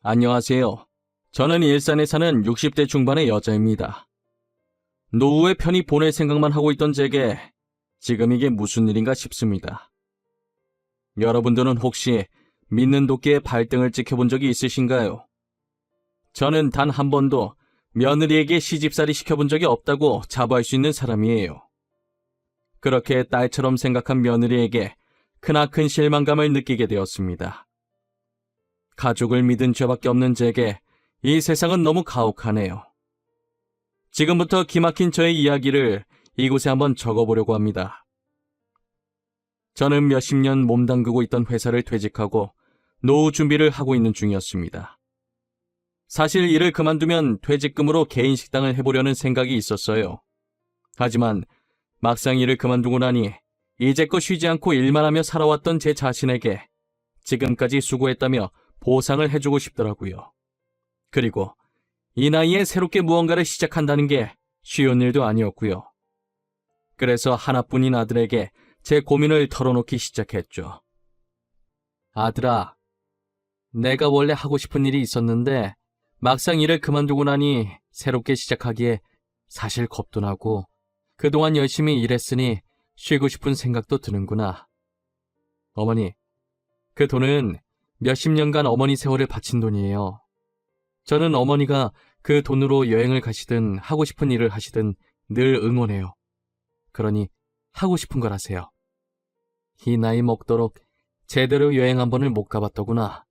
안녕하세요. 저는 일산에 사는 60대 중반의 여자입니다. 노후에 편히 보낼 생각만 하고 있던 제게 지금 이게 무슨 일인가 싶습니다. 여러분들은 혹시 믿는 도끼에 발등을 찍혀본 적이 있으신가요? 저는 단 한 번도 며느리에게 시집살이 시켜본 적이 없다고 자부할 수 있는 사람이에요. 그렇게 딸처럼 생각한 며느리에게 크나큰 실망감을 느끼게 되었습니다. 가족을 믿은 죄밖에 없는 제게 이 세상은 너무 가혹하네요. 지금부터 기막힌 저의 이야기를 이곳에 한번 적어보려고 합니다. 저는 몇십 년 몸담그고 있던 회사를 퇴직하고 노후 준비를 하고 있는 중이었습니다. 사실 일을 그만두면 퇴직금으로 개인 식당을 해보려는 생각이 있었어요. 하지만 막상 일을 그만두고 나니 이제껏 쉬지 않고 일만 하며 살아왔던 제 자신에게 지금까지 수고했다며 보상을 해주고 싶더라고요. 그리고 이 나이에 새롭게 무언가를 시작한다는 게 쉬운 일도 아니었고요. 그래서 하나뿐인 아들에게 제 고민을 털어놓기 시작했죠. 아들아, 내가 원래 하고 싶은 일이 있었는데 막상 일을 그만두고 나니 새롭게 시작하기에 사실 겁도 나고 그동안 열심히 일했으니 쉬고 싶은 생각도 드는구나. 어머니, 그 돈은 몇십 년간 어머니 세월을 바친 돈이에요. 저는 어머니가 그 돈으로 여행을 가시든 하고 싶은 일을 하시든 늘 응원해요. 그러니 하고 싶은 걸 하세요. 이 나이 먹도록 제대로 여행 한 번을 못 가봤더구나.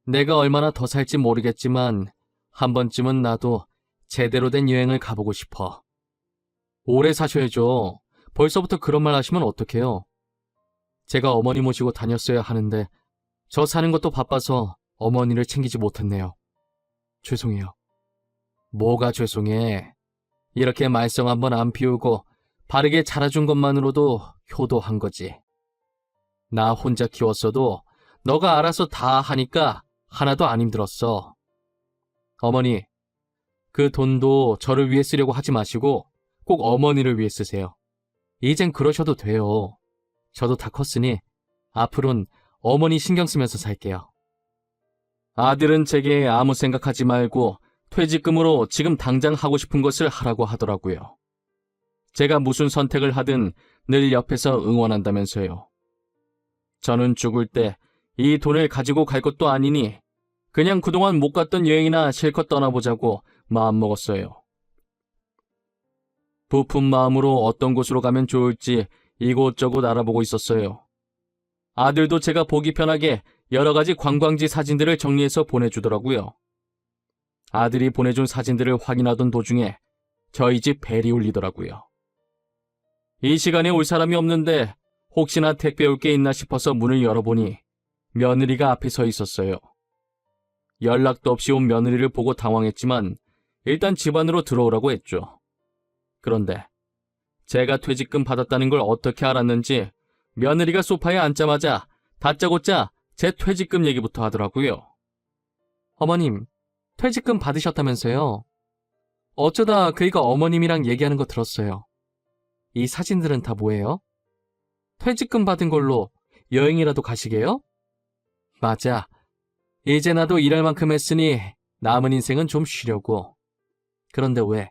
내가 얼마나 더 살지 모르겠지만 한 번쯤은 나도 제대로 된 여행을 가보고 싶어. 오래 사셔야죠. 벌써부터 그런 말 하시면 어떡해요. 제가 어머니 모시고 다녔어야 하는데 저 사는 것도 바빠서 어머니를 챙기지 못했네요. 죄송해요. 뭐가 죄송해. 이렇게 말썽 한번 안 피우고 바르게 자라준 것만으로도 효도한 거지. 나 혼자 키웠어도 너가 알아서 다 하니까 하나도 안 힘들었어. 어머니, 그 돈도 저를 위해 쓰려고 하지 마시고 꼭 어머니를 위해 쓰세요. 이젠 그러셔도 돼요. 저도 다 컸으니 앞으로는 어머니 신경 쓰면서 살게요. 아들은 제게 아무 생각하지 말고 퇴직금으로 지금 당장 하고 싶은 것을 하라고 하더라고요. 제가 무슨 선택을 하든 늘 옆에서 응원한다면서요. 저는 죽을 때 이 돈을 가지고 갈 것도 아니니 그냥 그동안 못 갔던 여행이나 실컷 떠나보자고 마음먹었어요. 부푼 마음으로 어떤 곳으로 가면 좋을지 이곳저곳 알아보고 있었어요. 아들도 제가 보기 편하게 여러 가지 관광지 사진들을 정리해서 보내주더라고요. 아들이 보내준 사진들을 확인하던 도중에 저희 집 벨이 울리더라고요. 이 시간에 올 사람이 없는데 혹시나 택배 올 게 있나 싶어서 문을 열어보니 며느리가 앞에 서 있었어요. 연락도 없이 온 며느리를 보고 당황했지만 일단 집 안으로 들어오라고 했죠. 그런데 제가 퇴직금 받았다는 걸 어떻게 알았는지 며느리가 소파에 앉자마자 다짜고짜 제 퇴직금 얘기부터 하더라고요. 어머님, 퇴직금 받으셨다면서요? 어쩌다 그이가 어머님이랑 얘기하는 거 들었어요. 이 사진들은 다 뭐예요? 퇴직금 받은 걸로 여행이라도 가시게요? 맞아. 이제 나도 일할 만큼 했으니 남은 인생은 좀 쉬려고. 그런데 왜?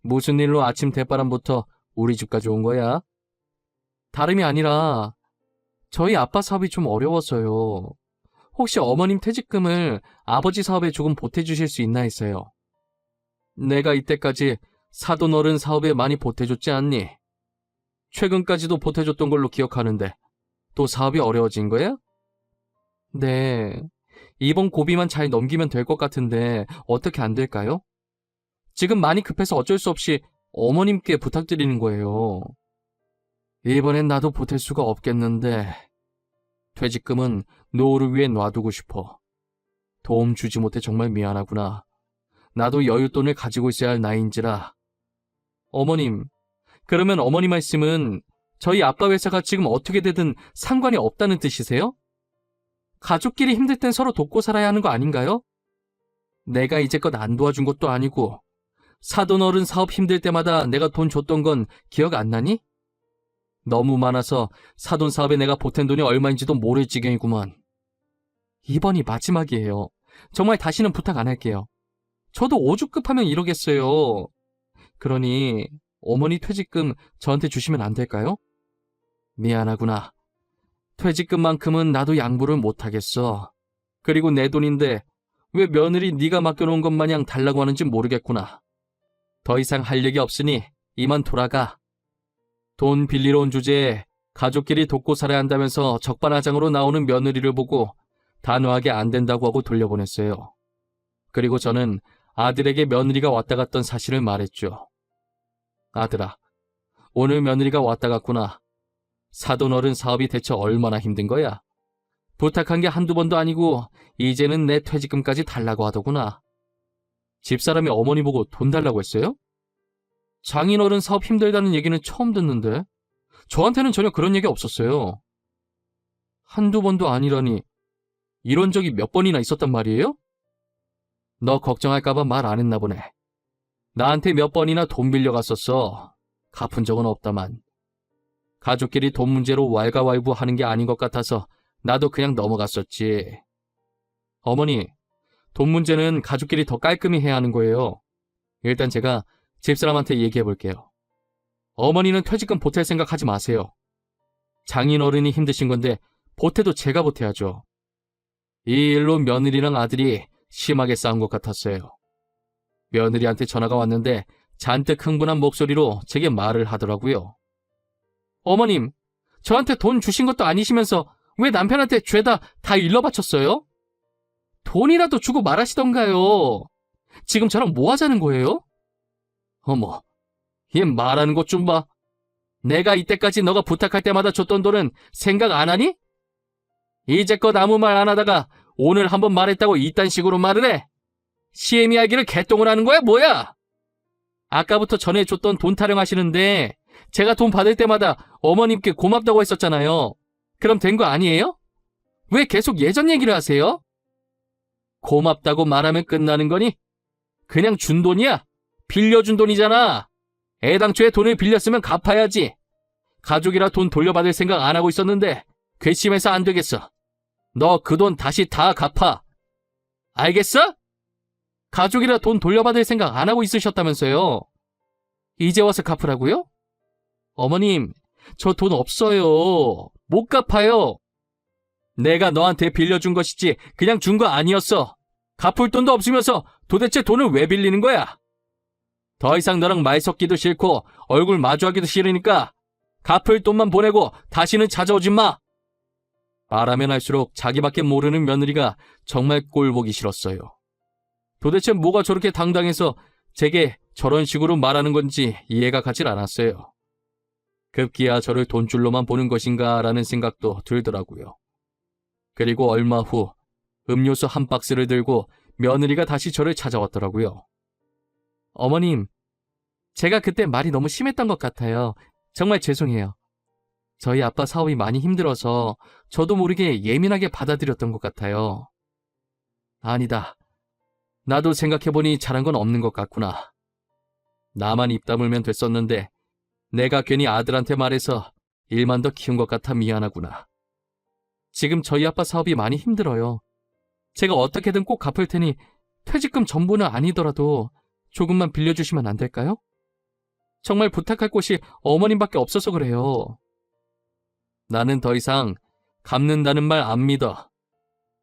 무슨 일로 아침 대바람부터 우리 집까지 온 거야? 다름이 아니라 저희 아빠 사업이 좀 어려워서요. 혹시 어머님 퇴직금을 아버지 사업에 조금 보태주실 수 있나 했어요. 내가 이때까지 사돈 어른 사업에 많이 보태줬지 않니? 최근까지도 보태줬던 걸로 기억하는데 또 사업이 어려워진 거야? 네, 이번 고비만 잘 넘기면 될 것 같은데 어떻게 안 될까요? 지금 많이 급해서 어쩔 수 없이 어머님께 부탁드리는 거예요. 이번엔 나도 보탤 수가 없겠는데 퇴직금은 노후를 위해 놔두고 싶어. 도움 주지 못해 정말 미안하구나. 나도 여윳돈을 가지고 있어야 할 나이인지라. 어머님, 그러면 어머니 말씀은 저희 아빠 회사가 지금 어떻게 되든 상관이 없다는 뜻이세요? 가족끼리 힘들 땐 서로 돕고 살아야 하는 거 아닌가요? 내가 이제껏 안 도와준 것도 아니고 사돈 어른 사업 힘들 때마다 내가 돈 줬던 건 기억 안 나니? 너무 많아서 사돈 사업에 내가 보탠 돈이 얼마인지도 모를 지경이구만. 이번이 마지막이에요. 정말 다시는 부탁 안 할게요. 저도 오죽급하면 이러겠어요. 그러니 어머니 퇴직금 저한테 주시면 안 될까요? 미안하구나. 퇴직금만큼은 나도 양보를 못하겠어. 그리고 내 돈인데 왜 며느리 네가 맡겨놓은 것 마냥 달라고 하는지 모르겠구나. 더 이상 할 얘기 없으니 이만 돌아가. 돈 빌리러 온 주제에 가족끼리 돕고 살아야 한다면서 적반하장으로 나오는 며느리를 보고 단호하게 안 된다고 하고 돌려보냈어요. 그리고 저는 아들에게 며느리가 왔다 갔던 사실을 말했죠. 아들아, 오늘 며느리가 왔다 갔구나. 사돈어른 사업이 대체 얼마나 힘든 거야? 부탁한 게 한두 번도 아니고 이제는 내 퇴직금까지 달라고 하더구나. 집사람이 어머니 보고 돈 달라고 했어요? 장인어른 사업 힘들다는 얘기는 처음 듣는데 저한테는 전혀 그런 얘기 없었어요. 한두 번도 아니라니 이런 적이 몇 번이나 있었단 말이에요? 너 걱정할까봐 말 안 했나 보네. 나한테 몇 번이나 돈 빌려갔었어. 갚은 적은 없다만. 가족끼리 돈 문제로 왈가왈부하는 게 아닌 것 같아서 나도 그냥 넘어갔었지. 어머니, 돈 문제는 가족끼리 더 깔끔히 해야 하는 거예요. 일단 제가 집사람한테 얘기해 볼게요. 어머니는 퇴직금 보탤 생각하지 마세요. 장인어른이 힘드신 건데 보태도 제가 보태야죠. 이 일로 며느리랑 아들이 심하게 싸운 것 같았어요. 며느리한테 전화가 왔는데 잔뜩 흥분한 목소리로 제게 말을 하더라고요. 어머님, 저한테 돈 주신 것도 아니시면서 왜 남편한테 죄다 다 일러 바쳤어요? 돈이라도 주고 말하시던가요. 지금 저랑 뭐 하자는 거예요? 어머, 얘 말하는 것 좀 봐. 내가 이때까지 너가 부탁할 때마다 줬던 돈은 생각 안 하니? 이제껏 아무 말 안 하다가 오늘 한번 말했다고 이딴 식으로 말을 해? 시애미 알기를 개똥을 하는 거야 뭐야? 아까부터 전해줬던 돈 타령하시는데 제가 돈 받을 때마다 어머님께 고맙다고 했었잖아요. 그럼 된 거 아니에요? 왜 계속 예전 얘기를 하세요? 고맙다고 말하면 끝나는 거니? 그냥 준 돈이야? 빌려준 돈이잖아. 애당초에 돈을 빌렸으면 갚아야지. 가족이라 돈 돌려받을 생각 안 하고 있었는데 괘씸해서 안 되겠어. 너 그 돈 다시 다 갚아. 알겠어? 가족이라 돈 돌려받을 생각 안 하고 있으셨다면서요. 이제 와서 갚으라고요? 어머님, 저 돈 없어요. 못 갚아요. 내가 너한테 빌려준 것이지 그냥 준 거 아니었어. 갚을 돈도 없으면서 도대체 돈을 왜 빌리는 거야? 더 이상 너랑 말 섞기도 싫고 얼굴 마주하기도 싫으니까 갚을 돈만 보내고 다시는 찾아오지 마. 말하면 할수록 자기밖에 모르는 며느리가 정말 꼴보기 싫었어요. 도대체 뭐가 저렇게 당당해서 제게 저런 식으로 말하는 건지 이해가 가질 않았어요. 급기야 저를 돈줄로만 보는 것인가 라는 생각도 들더라고요. 그리고 얼마 후 음료수 한 박스를 들고 며느리가 다시 저를 찾아왔더라고요. 어머님, 제가 그때 말이 너무 심했던 것 같아요. 정말 죄송해요. 저희 아빠 사업이 많이 힘들어서 저도 모르게 예민하게 받아들였던 것 같아요. 아니다. 나도 생각해보니 잘한 건 없는 것 같구나. 나만 입 다물면 됐었는데 내가 괜히 아들한테 말해서 일만 더 키운 것 같아 미안하구나. 지금 저희 아빠 사업이 많이 힘들어요. 제가 어떻게든 꼭 갚을 테니 퇴직금 전부는 아니더라도 조금만 빌려주시면 안 될까요? 정말 부탁할 곳이 어머님밖에 없어서 그래요. 나는 더 이상 갚는다는 말 안 믿어.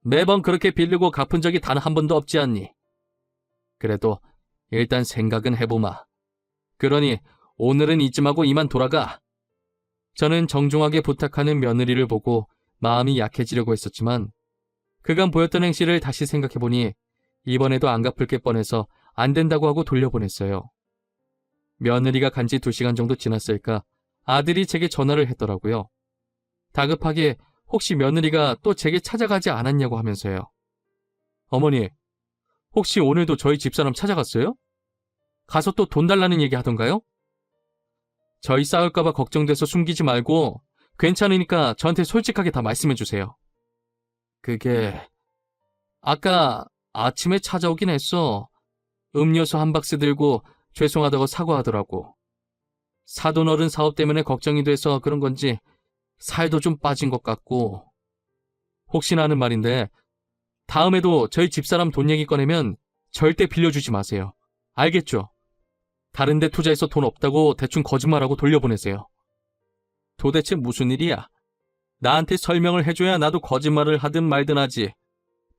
매번 그렇게 빌리고 갚은 적이 단 한 번도 없지 않니? 그래도 일단 생각은 해보마. 그러니 오늘은 이쯤하고 이만 돌아가. 저는 정중하게 부탁하는 며느리를 보고 마음이 약해지려고 했었지만 그간 보였던 행실을 다시 생각해보니 이번에도 안 갚을 게 뻔해서 안 된다고 하고 돌려보냈어요. 며느리가 간 지 2시간 정도 지났을까 아들이 제게 전화를 했더라고요. 다급하게 혹시 며느리가 또 제게 찾아가지 않았냐고 하면서요. 어머니, 혹시 오늘도 저희 집사람 찾아갔어요? 가서 또 돈 달라는 얘기 하던가요? 저희 싸울까봐 걱정돼서 숨기지 말고 괜찮으니까 저한테 솔직하게 다 말씀해주세요. 그게 아까 아침에 찾아오긴 했어. 음료수 한 박스 들고 죄송하다고 사과하더라고. 사돈어른 사업 때문에 걱정이 돼서 그런 건지 살도 좀 빠진 것 같고 혹시나 하는 말인데 다음에도 저희 집사람 돈 얘기 꺼내면 절대 빌려주지 마세요. 알겠죠? 다른 데 투자해서 돈 없다고 대충 거짓말하고 돌려보내세요. 도대체 무슨 일이야? 나한테 설명을 해줘야 나도 거짓말을 하든 말든 하지.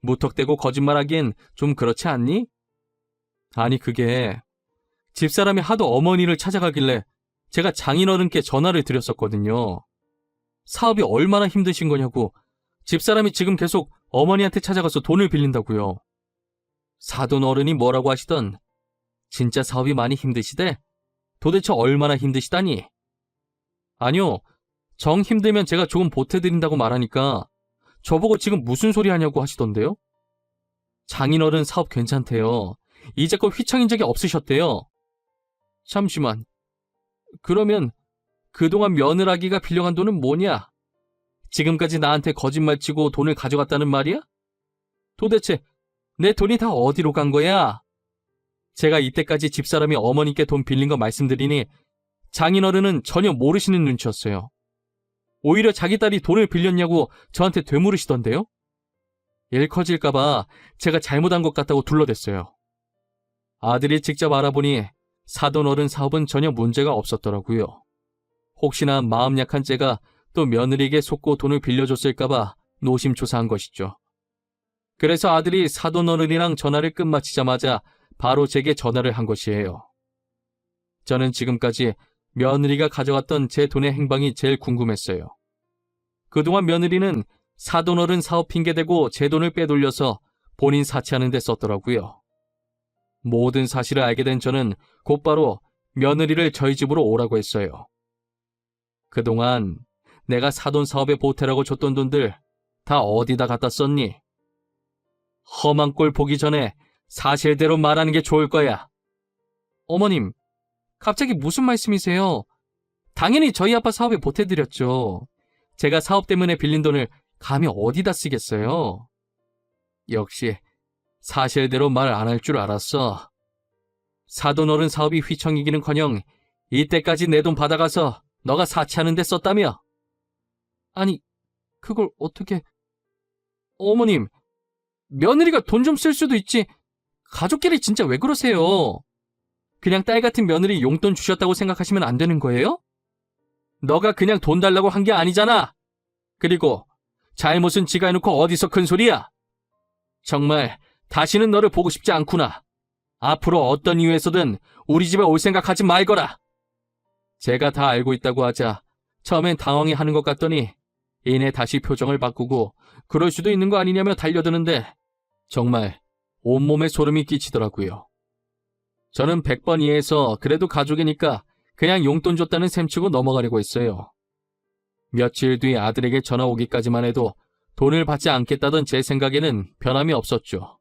무턱대고 거짓말하기엔 좀 그렇지 않니? 아니 그게 집사람이 하도 어머니를 찾아가길래 제가 장인어른께 전화를 드렸었거든요. 사업이 얼마나 힘드신 거냐고 집사람이 지금 계속 어머니한테 찾아가서 돈을 빌린다고요. 사돈 어른이 뭐라고 하시던 진짜 사업이 많이 힘드시대? 도대체 얼마나 힘드시다니? 아니요. 정 힘들면 제가 조금 보태드린다고 말하니까 저보고 지금 무슨 소리 하냐고 하시던데요? 장인어른 사업 괜찮대요. 이제껏 휘청인 적이 없으셨대요. 잠시만. 그러면 그동안 며느라기가 빌려간 돈은 뭐냐? 지금까지 나한테 거짓말치고 돈을 가져갔다는 말이야? 도대체 내 돈이 다 어디로 간 거야? 제가 이때까지 집사람이 어머니께 돈 빌린 거 말씀드리니 장인어른은 전혀 모르시는 눈치였어요. 오히려 자기 딸이 돈을 빌렸냐고 저한테 되물으시던데요? 일 커질까봐 제가 잘못한 것 같다고 둘러댔어요. 아들이 직접 알아보니 사돈어른 사업은 전혀 문제가 없었더라고요. 혹시나 마음 약한 제가 또 며느리에게 속고 돈을 빌려줬을까봐 노심초사한 것이죠. 그래서 아들이 사돈어른이랑 전화를 끝마치자마자 바로 제게 전화를 한 것이에요. 저는 지금까지 며느리가 가져갔던 제 돈의 행방이 제일 궁금했어요. 그동안 며느리는 사돈어른 사업 핑계대고 제 돈을 빼돌려서 본인 사치하는 데 썼더라고요. 모든 사실을 알게 된 저는 곧바로 며느리를 저희 집으로 오라고 했어요. 그동안 내가 사돈 사업에 보태라고 줬던 돈들 다 어디다 갖다 썼니? 험한 꼴 보기 전에 사실대로 말하는 게 좋을 거야. 어머님, 갑자기 무슨 말씀이세요? 당연히 저희 아빠 사업에 보태드렸죠. 제가 사업 때문에 빌린 돈을 감히 어디다 쓰겠어요? 역시 사실대로 말 안 할 줄 알았어. 사돈어른 사업이 휘청이기는커녕 이때까지 내 돈 받아가서 너가 사치하는 데 썼다며? 아니, 그걸 어떻게... 어머님, 며느리가 돈 좀 쓸 수도 있지. 가족끼리 진짜 왜 그러세요? 그냥 딸 같은 며느리 용돈 주셨다고 생각하시면 안 되는 거예요? 너가 그냥 돈 달라고 한 게 아니잖아. 그리고 잘못은 지가 해놓고 어디서 큰 소리야? 정말 다시는 너를 보고 싶지 않구나. 앞으로 어떤 이유에서든 우리 집에 올 생각하지 말거라. 제가 다 알고 있다고 하자 처음엔 당황해하는 것 같더니 이내 다시 표정을 바꾸고 그럴 수도 있는 거 아니냐며 달려드는데 정말 온몸에 소름이 끼치더라고요. 저는 100번 이해해서 그래도 가족이니까 그냥 용돈 줬다는 셈치고 넘어가려고 했어요. 며칠 뒤 아들에게 전화 오기까지만 해도 돈을 받지 않겠다던 제 생각에는 변함이 없었죠.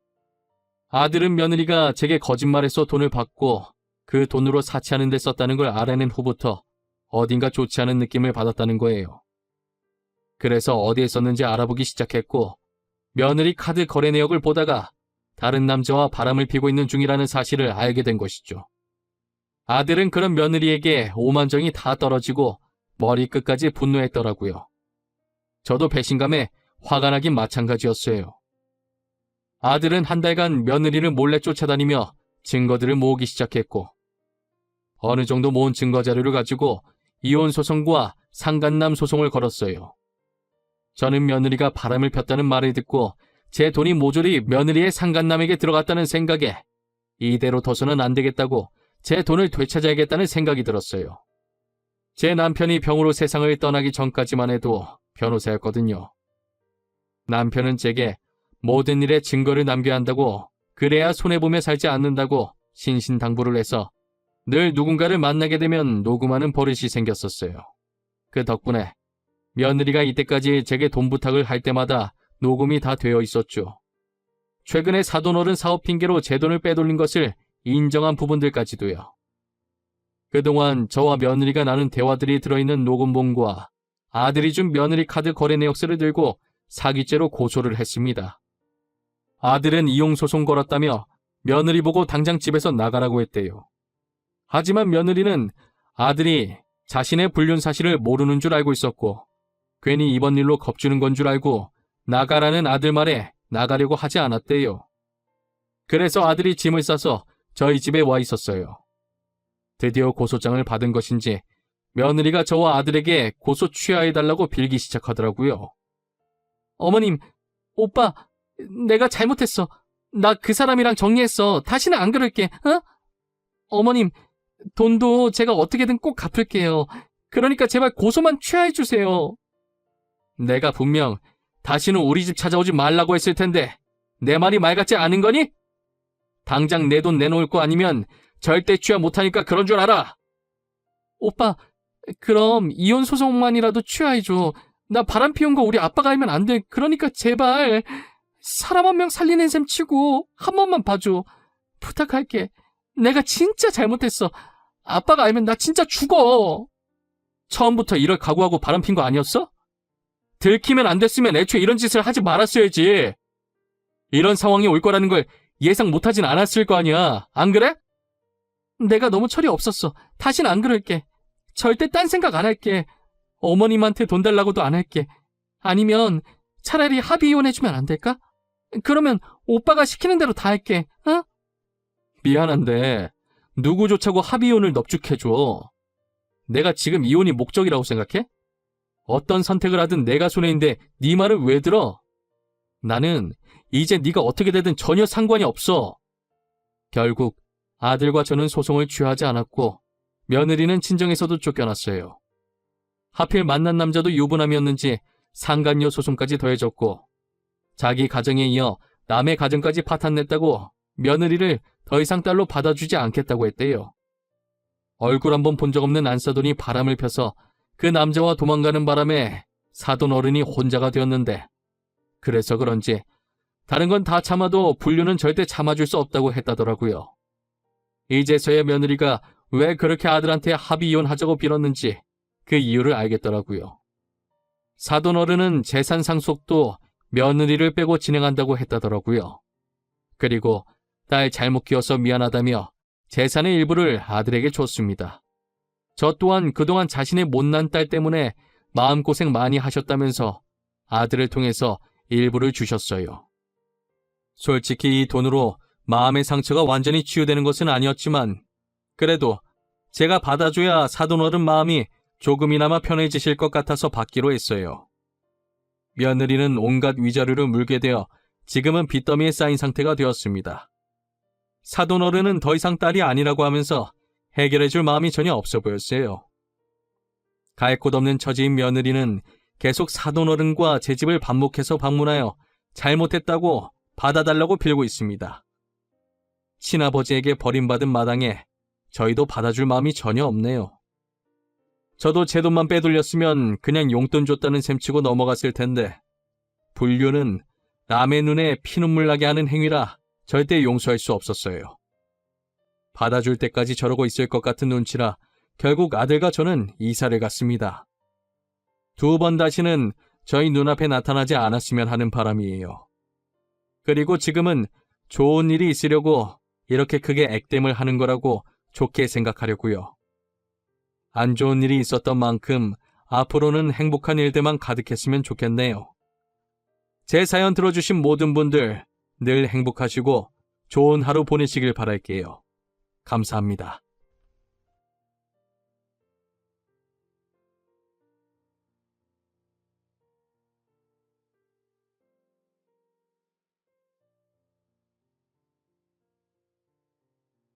아들은 며느리가 제게 거짓말해서 돈을 받고 그 돈으로 사치하는 데 썼다는 걸 알아낸 후부터 어딘가 좋지 않은 느낌을 받았다는 거예요. 그래서 어디에 썼는지 알아보기 시작했고 며느리 카드 거래 내역을 보다가 다른 남자와 바람을 피고 있는 중이라는 사실을 알게 된 것이죠. 아들은 그런 며느리에게 오만정이 다 떨어지고 머리끝까지 분노했더라고요. 저도 배신감에 화가 나긴 마찬가지였어요. 아들은 한 달간 며느리를 몰래 쫓아다니며 증거들을 모으기 시작했고 어느 정도 모은 증거 자료를 가지고 이혼 소송과 상간남 소송을 걸었어요. 저는 며느리가 바람을 폈다는 말을 듣고 제 돈이 모조리 며느리의 상간남에게 들어갔다는 생각에 이대로 둬서는 안 되겠다고 제 돈을 되찾아야겠다는 생각이 들었어요. 제 남편이 병으로 세상을 떠나기 전까지만 해도 변호사였거든요. 남편은 제게 모든 일에 증거를 남겨야 한다고 그래야 손해보며 살지 않는다고 신신당부를 해서 늘 누군가를 만나게 되면 녹음하는 버릇이 생겼었어요. 그 덕분에 며느리가 이때까지 제게 돈 부탁을 할 때마다 녹음이 다 되어 있었죠. 최근에 사돈어른 사업 핑계로 제 돈을 빼돌린 것을 인정한 부분들까지도요. 그동안 저와 며느리가 나눈 대화들이 들어있는 녹음본과 아들이 준 며느리 카드 거래 내역서를 들고 사기죄로 고소를 했습니다. 아들은 이용소송 걸었다며 며느리 보고 당장 집에서 나가라고 했대요. 하지만 며느리는 아들이 자신의 불륜 사실을 모르는 줄 알고 있었고 괜히 이번 일로 겁주는 건 줄 알고 나가라는 아들 말에 나가려고 하지 않았대요. 그래서 아들이 짐을 싸서 저희 집에 와 있었어요. 드디어 고소장을 받은 것인지 며느리가 저와 아들에게 고소 취하해달라고 빌기 시작하더라고요. 어머님, 오빠, 내가 잘못했어. 나 그 사람이랑 정리했어. 다시는 안 그럴게. 어? 어머님, 돈도 제가 어떻게든 꼭 갚을게요. 그러니까 제발 고소만 취하해주세요. 내가 분명 다시는 우리 집 찾아오지 말라고 했을 텐데 내 말이 말 같지 않은 거니? 당장 내 돈 내놓을 거 아니면 절대 취하 못하니까 그런 줄 알아. 오빠, 그럼 이혼 소송만이라도 취하해줘. 나 바람 피운 거 우리 아빠가 알면 안 돼. 그러니까 제발 사람 한 명 살리는 셈 치고 한 번만 봐줘. 부탁할게. 내가 진짜 잘못했어. 아빠가 알면 나 진짜 죽어. 처음부터 이럴 각오하고 바람 핀 거 아니었어? 들키면 안 됐으면 애초에 이런 짓을 하지 말았어야지. 이런 상황이 올 거라는 걸 예상 못하진 않았을 거 아니야. 안 그래? 내가 너무 철이 없었어. 다신 안 그럴게. 절대 딴 생각 안 할게. 어머님한테 돈 달라고도 안 할게. 아니면 차라리 합의 이혼해주면 안 될까? 그러면 오빠가 시키는 대로 다 할게. 어? 미안한데 누구조차고 합의 이혼을 넙죽해줘. 내가 지금 이혼이 목적이라고 생각해? 어떤 선택을 하든 내가 손해인데 네 말을 왜 들어? 나는 이제 네가 어떻게 되든 전혀 상관이 없어. 결국 아들과 저는 소송을 취하지 않았고 며느리는 친정에서도 쫓겨났어요. 하필 만난 남자도 유부남이었는지 상간녀 소송까지 더해졌고 자기 가정에 이어 남의 가정까지 파탄냈다고 며느리를 더 이상 딸로 받아주지 않겠다고 했대요. 얼굴 한번 본 적 없는 안사돈이 바람을 펴서 그 남자와 도망가는 바람에 사돈 어른이 혼자가 되었는데 그래서 그런지 다른 건 다 참아도 불륜은 절대 참아줄 수 없다고 했다더라고요. 이제서야 며느리가 왜 그렇게 아들한테 합의 이혼하자고 빌었는지 그 이유를 알겠더라고요. 사돈 어른은 재산 상속도 며느리를 빼고 진행한다고 했다더라고요. 그리고 딸 잘못 키워서 미안하다며 재산의 일부를 아들에게 줬습니다. 저 또한 그동안 자신의 못난 딸 때문에 마음고생 많이 하셨다면서 아들을 통해서 일부를 주셨어요. 솔직히 이 돈으로 마음의 상처가 완전히 치유되는 것은 아니었지만 그래도 제가 받아줘야 사돈어른 마음이 조금이나마 편해지실 것 같아서 받기로 했어요. 며느리는 온갖 위자료를 물게 되어 지금은 빚더미에 쌓인 상태가 되었습니다. 사돈어른은 더 이상 딸이 아니라고 하면서 해결해줄 마음이 전혀 없어 보였어요. 갈 곳 없는 처지인 며느리는 계속 사돈어른과 제 집을 반복해서 방문하여 잘못했다고 받아달라고 빌고 있습니다. 친아버지에게 버림받은 마당에 저희도 받아줄 마음이 전혀 없네요. 저도 제 돈만 빼돌렸으면 그냥 용돈 줬다는 셈치고 넘어갔을 텐데 불륜은 남의 눈에 피눈물 나게 하는 행위라 절대 용서할 수 없었어요. 받아줄 때까지 저러고 있을 것 같은 눈치라 결국 아들과 저는 이사를 갔습니다. 2번 다시는 저희 눈앞에 나타나지 않았으면 하는 바람이에요. 그리고 지금은 좋은 일이 있으려고 이렇게 크게 액땜을 하는 거라고 좋게 생각하려고요. 안 좋은 일이 있었던 만큼 앞으로는 행복한 일들만 가득했으면 좋겠네요. 제 사연 들어주신 모든 분들 늘 행복하시고 좋은 하루 보내시길 바랄게요. 감사합니다.